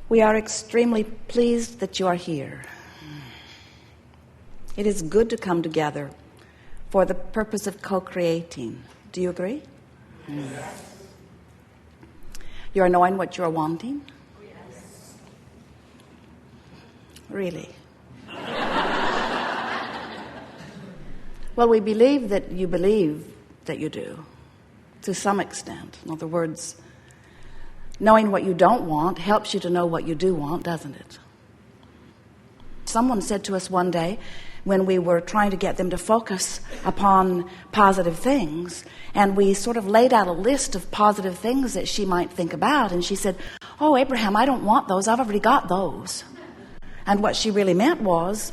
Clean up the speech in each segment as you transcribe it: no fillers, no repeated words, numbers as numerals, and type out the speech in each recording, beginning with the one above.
We are extremely pleased that you are here. It is good to come together for the purpose of co-creating. Do you agree? Yes. You are knowing what you are wanting? Yes. Really? Well, we believe that you do, to some extent. In other words, knowing what you don't want helps you to know what you do want, doesn't it? Someone said to us one day, when we were trying to get them to focus upon positive things, and we sort of laid out a list of positive things that she might think about, and she said, "Oh, Abraham, I don't want those. I've already got those." And what she really meant was,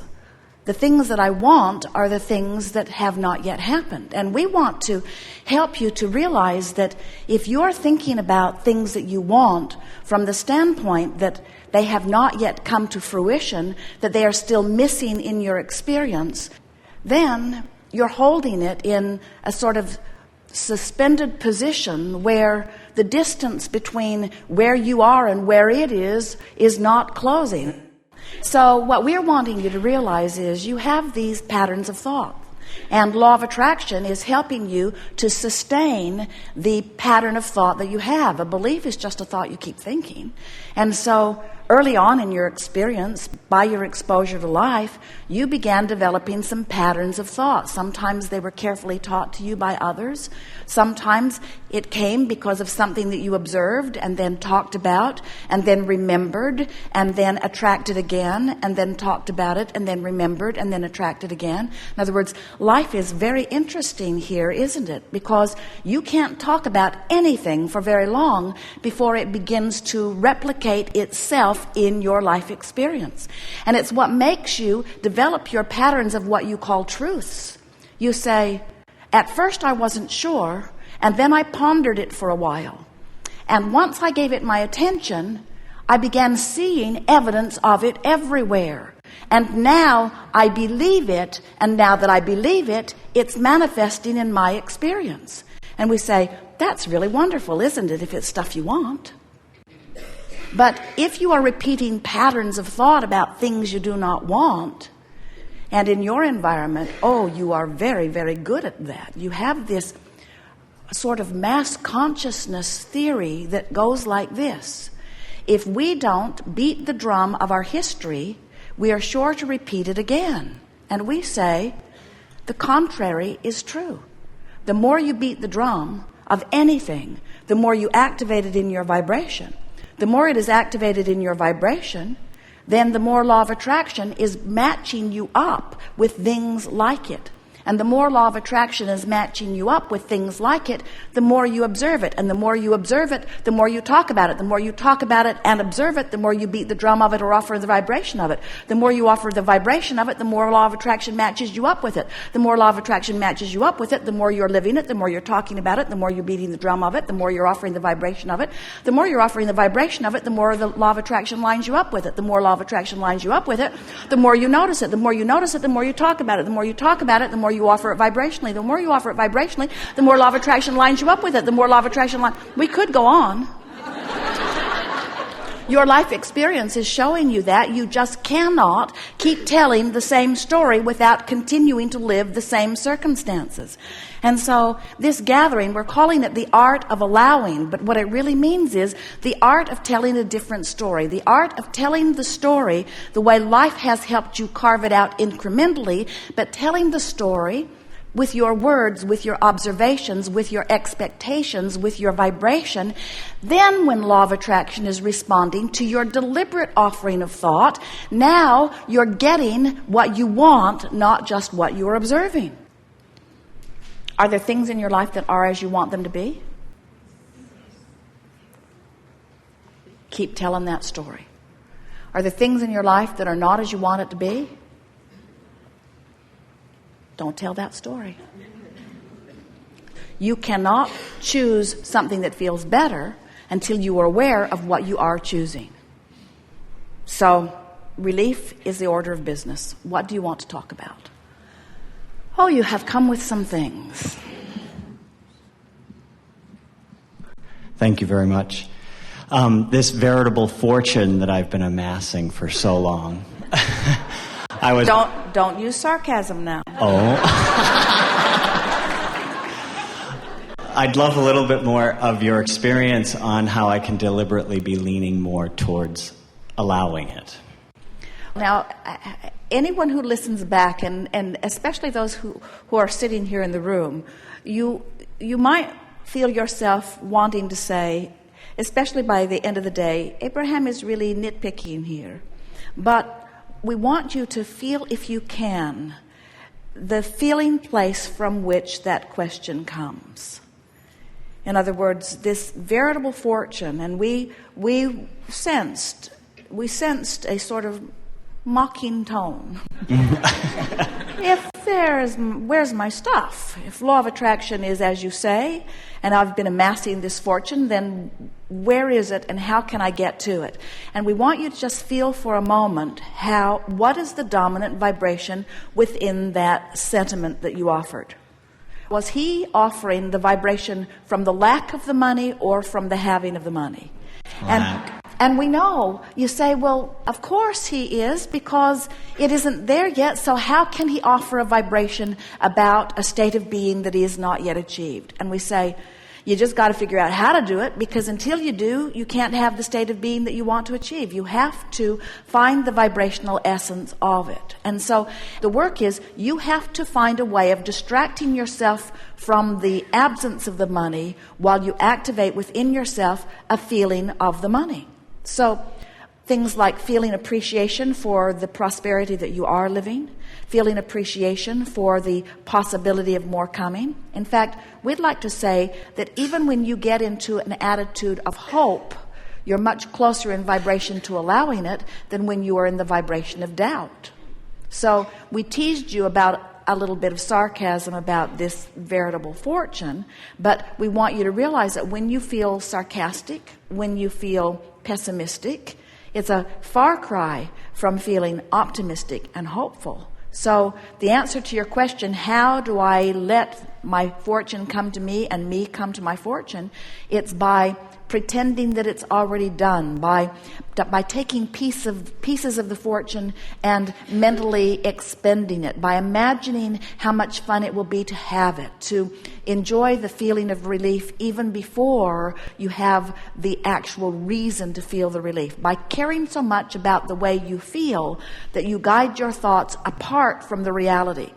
the things that I want are the things that have not yet happened. And we want to help you to realize that if you're thinking about things that you want from the standpoint that they have not yet come to fruition, that they are still missing in your experience, then you're holding it in a sort of suspended position where the distance between where you are and where it is not closing. So what we're wanting you to realize is you have these patterns of thought. And law of attraction is helping you to sustain the pattern of thought that you have. A belief is just a thought you keep thinking. And so early on in your experience, by your exposure to life, you began developing some patterns of thought. Sometimes they were carefully taught to you by others. Sometimes it came because of something that you observed and then talked about and then remembered and then attracted again and then talked about it and then remembered and then attracted again. In other words, life is very interesting here, isn't it? Because you can't talk about anything for very long before it begins to replicate itself in your life experience. And it's what makes you develop your patterns of what you call truths. You say, at first I wasn't sure, and then I pondered it for a while. And once I gave it my attention, I began seeing evidence of it everywhere. And now I believe it, and now that I believe it, it's manifesting in my experience. And we say, that's really wonderful, isn't it, if it's stuff you want? But if you are repeating patterns of thought about things you do not want, and in your environment, you are very, very good at that. You have this sort of mass consciousness theory that goes like this. If we don't beat the drum of our history, we are sure to repeat it again. And we say, the contrary is true. The more you beat the drum of anything, the more you activate it in your vibration. The more it is activated in your vibration, then the more law of attraction is matching you up with things like it. And the more law of attraction is matching you up with things like it, the more you observe it. And the more you observe it, the more you talk about it. The more you talk about it and observe it, the more you beat the drum of it or offer the vibration of it. The more you offer the vibration of it, the more law of attraction matches you up with it. The more law of attraction matches you up with it, the more you're living it, the more you're talking about it, the more you're beating the drum of it, the more you're offering the vibration of it. The more you're offering the vibration of it, the more the law of attraction lines you up with it. The more law of attraction lines you up with it, the more you notice it. The more you notice it, the more you talk about it. The more you talk about it, the more you offer it vibrationally. The more you offer it vibrationally, the more law of attraction lines you up with it. The more law of attraction line. We could go on. Your life experience is showing you that. You just cannot keep telling the same story without continuing to live the same circumstances. And so this gathering, we're calling it the art of allowing, but what it really means is the art of telling a different story, the art of telling the story the way life has helped you carve it out incrementally, but telling the story with your words, with your observations, with your expectations, with your vibration. Then when law of attraction is responding to your deliberate offering of thought, now you're getting what you want, not just what you're observing. Are there things in your life that are as you want them to be? Keep telling that story. Are there things in your life that are not as you want it to be? Don't tell that story. You cannot choose something that feels better until you are aware of what you are choosing. So, relief is the order of business. What do you want to talk about? Oh, you have come with some things. Thank you very much. This veritable fortune that I've been amassing for so long. Don't use sarcasm now. Oh. I'd love a little bit more of your experience on how I can deliberately be leaning more towards allowing it. Now, anyone who listens back, and especially those who are sitting here in the room, you might feel yourself wanting to say, especially by the end of the day, Abraham is really nitpicking here. But we want you to feel, if you can, the feeling place from which that question comes. In other words, this veritable fortune, and we sensed a sort of mocking tone. Where's my stuff? If law of attraction is as you say, and I've been amassing this fortune, then where is it and how can I get to it? And we want you to just feel for a moment what is the dominant vibration within that sentiment that you offered? Was he offering the vibration from the lack of the money or from the having of the money? And we know, you say, well, of course he is, because it isn't there yet, so how can he offer a vibration about a state of being that he has not yet achieved? And we say, you just got to figure out how to do it, because until you do, you can't have the state of being that you want to achieve. You have to find the vibrational essence of it. And so the work is, you have to find a way of distracting yourself from the absence of the money while you activate within yourself a feeling of the money. So things like feeling appreciation for the prosperity that you are living, feeling appreciation for the possibility of more coming. In fact, we'd like to say that even when you get into an attitude of hope, you're much closer in vibration to allowing it than when you are in the vibration of doubt. So we teased you about a little bit of sarcasm about this veritable fortune, but we want you to realize that when you feel sarcastic, when you feel pessimistic, it's a far cry from feeling optimistic and hopeful. So the answer to your question, how do I let my fortune come to me and me come to my fortune? It's by pretending that it's already done, by taking pieces of the fortune and mentally expending it, by imagining how much fun it will be to have it, to enjoy the feeling of relief even before you have the actual reason to feel the relief, by caring so much about the way you feel that you guide your thoughts apart from the reality.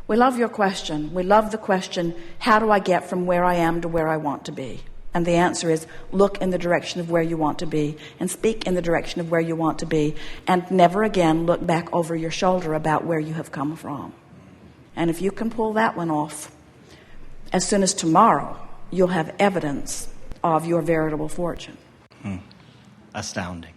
We love your question. We love the question, how do I get from where I am to where I want to be? And the answer is, look in the direction of where you want to be and speak in the direction of where you want to be, and never again look back over your shoulder about where you have come from. And if you can pull that one off, as soon as tomorrow, you'll have evidence of your veritable fortune. Astounding.